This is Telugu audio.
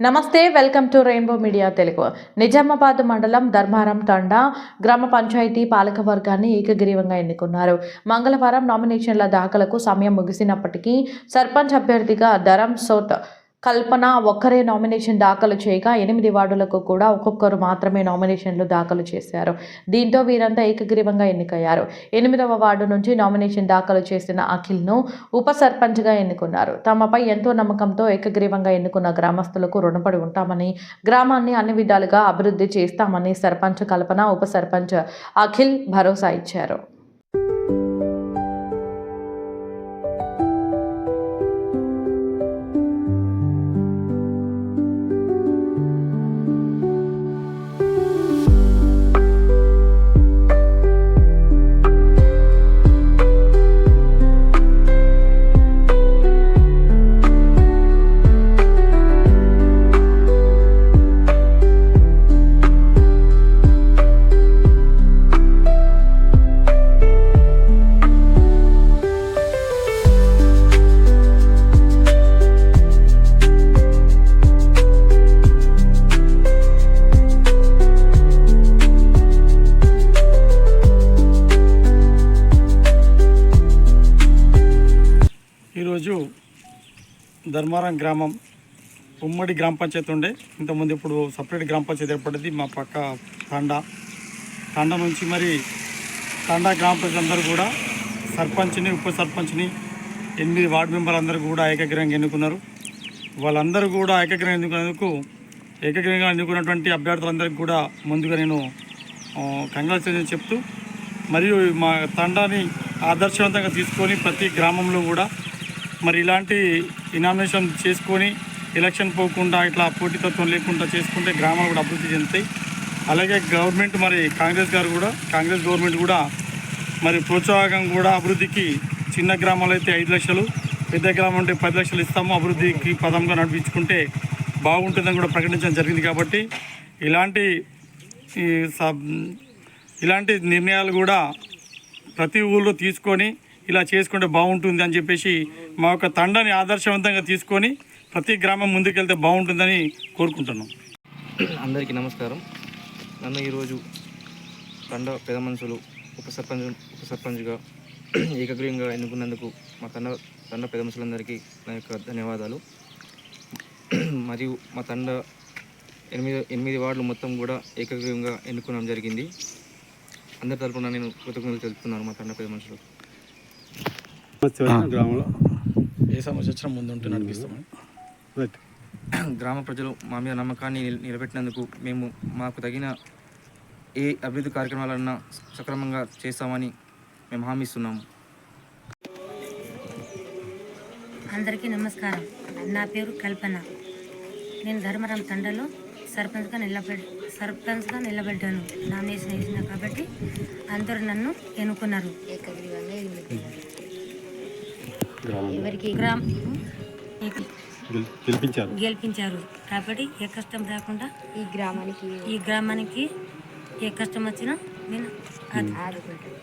నమస్తే, welcome to rainbow media Telugu. Nizamabad మండలం ధర్మారం తండా గ్రామ పంచాయతీ పాలకవర్గాన్ని ఏకగ్రీవంగా ఎన్నుకున్నారు. మంగళవారం నామినేషన్ల దాఖలకు సమయం ముగిసినప్పటికీ సర్పంచ్ అభ్యర్థిగా ధరం సోత్ కల్పన ఒక్కరే నామినేషన్ దాఖలు చేయగా 8 వార్డులకు కూడా ఒక్కొక్కరు మాత్రమే నామినేషన్లు దాఖలు చేశారు. దీంతో వీరంతా ఏకగ్రీవంగా ఎన్నికయ్యారు. 8వ వార్డు నుంచి నామినేషన్ దాఖలు చేసిన అఖిల్ను ఉప సర్పంచ్గా ఎన్నుకున్నారు. తమపై ఎంతో నమ్మకంతో ఏకగ్రీవంగా ఎన్నుకున్న గ్రామస్తులకు రుణపడి ఉంటామని, గ్రామాన్ని అన్ని విధాలుగా అభివృద్ధి చేస్తామని సర్పంచ్ కల్పన, ఉప సర్పంచ్ అఖిల్ భరోసా ఇచ్చారు. ఈరోజు ధర్మారం గ్రామం ఉమ్మడి గ్రామ పంచాయతీ ఉండే, ఇంతకుముందు ఇప్పుడు సపరేట్ గ్రామ పంచాయతీ ఏర్పడింది. మా పక్క తండా నుంచి మరి తండా గ్రామ ప్రజలందరూ కూడా సర్పంచ్ని, ఉప సర్పంచ్ని, 8 వార్డు మెంబర్లు అందరూ కూడా ఏకగ్రీవంగా ఎన్నుకున్నారు. వాళ్ళందరూ కూడా ఏకగ్రీవంగా ఎన్నుకున్నటువంటి అభ్యర్థులందరికీ కూడా ముందుగా నేను కంగ్రాచులేషన్ చెప్తూ, మరియు మా తండాని ఆదర్శవంతంగా తీసుకొని ప్రతి గ్రామంలో కూడా మరి ఇలాంటి నామినేషన్ చేసుకొని ఎలక్షన్ పోకుండా ఇట్లా పోటీతత్వం లేకుండా చేసుకుంటే గ్రామాలు కూడా అభివృద్ధి చెందుతాయి. అలాగే గవర్నమెంట్ మరి కాంగ్రెస్ గవర్నమెంట్ కూడా మరి ప్రోత్సాహకం కూడా అభివృద్ధికి చిన్న గ్రామాలు అయితే 5 లక్షలు, పెద్ద గ్రామం అంటే 10 లక్షలు ఇస్తాము, అభివృద్ధికి పదంగా నడిపించుకుంటే బాగుంటుందని కూడా ప్రకటించడం జరిగింది. కాబట్టి ఇలాంటి నిర్ణయాలు కూడా ప్రతి ఊళ్ళో తీసుకొని ఇలా చేసుకుంటే బాగుంటుంది అని చెప్పేసి మా యొక్క తండాని ఆదర్శవంతంగా తీసుకొని ప్రతి గ్రామం ముందుకెళ్తే బాగుంటుందని కోరుకుంటున్నాం. అందరికీ నమస్కారం. నన్ను ఈరోజు తండా పెద్ద మనుషులు ఉప సర్పంచ్గా ఏకగ్రీవంగా ఎన్నుకున్నందుకు మా తండా పెద్ద మనుషులందరికీ నా యొక్క ధన్యవాదాలు. మరియు మా తండా 8 వార్డులు మొత్తం కూడా ఏకగ్రీవంగా ఎన్నుకోవడం జరిగింది. అందరి తరపున నేను కృతజ్ఞతలు తెలుపుతున్నాను మా తండా పెద్ద మనుషులు. గ్రామంలో ఏ సమస్య వచ్చినా ముందుంటే నడిపిస్తామని గ్రామ ప్రజలు మా మీద నమ్మకాన్ని నిలబెట్టినందుకు మేము మాకు తగిన ఏ అభివృద్ధి కార్యక్రమాలన్నా సక్రమంగా చేస్తామని మేము హామీ ఇస్తున్నాము. అందరికీ నమస్కారం. నా పేరు కల్పన. నేను ధర్మరం తండలో సర్పంచ్గా నిలబడ్డాను. నామినేషన్ వేసిన కాబట్టి అందరూ నన్ను ఎన్నుకున్నారు. గెలిపించారు కాబట్టి ఏ కష్టం రాకుండా ఈ గ్రామానికి ఏ కష్టం వచ్చినా నేను ఆదుకుంటాను.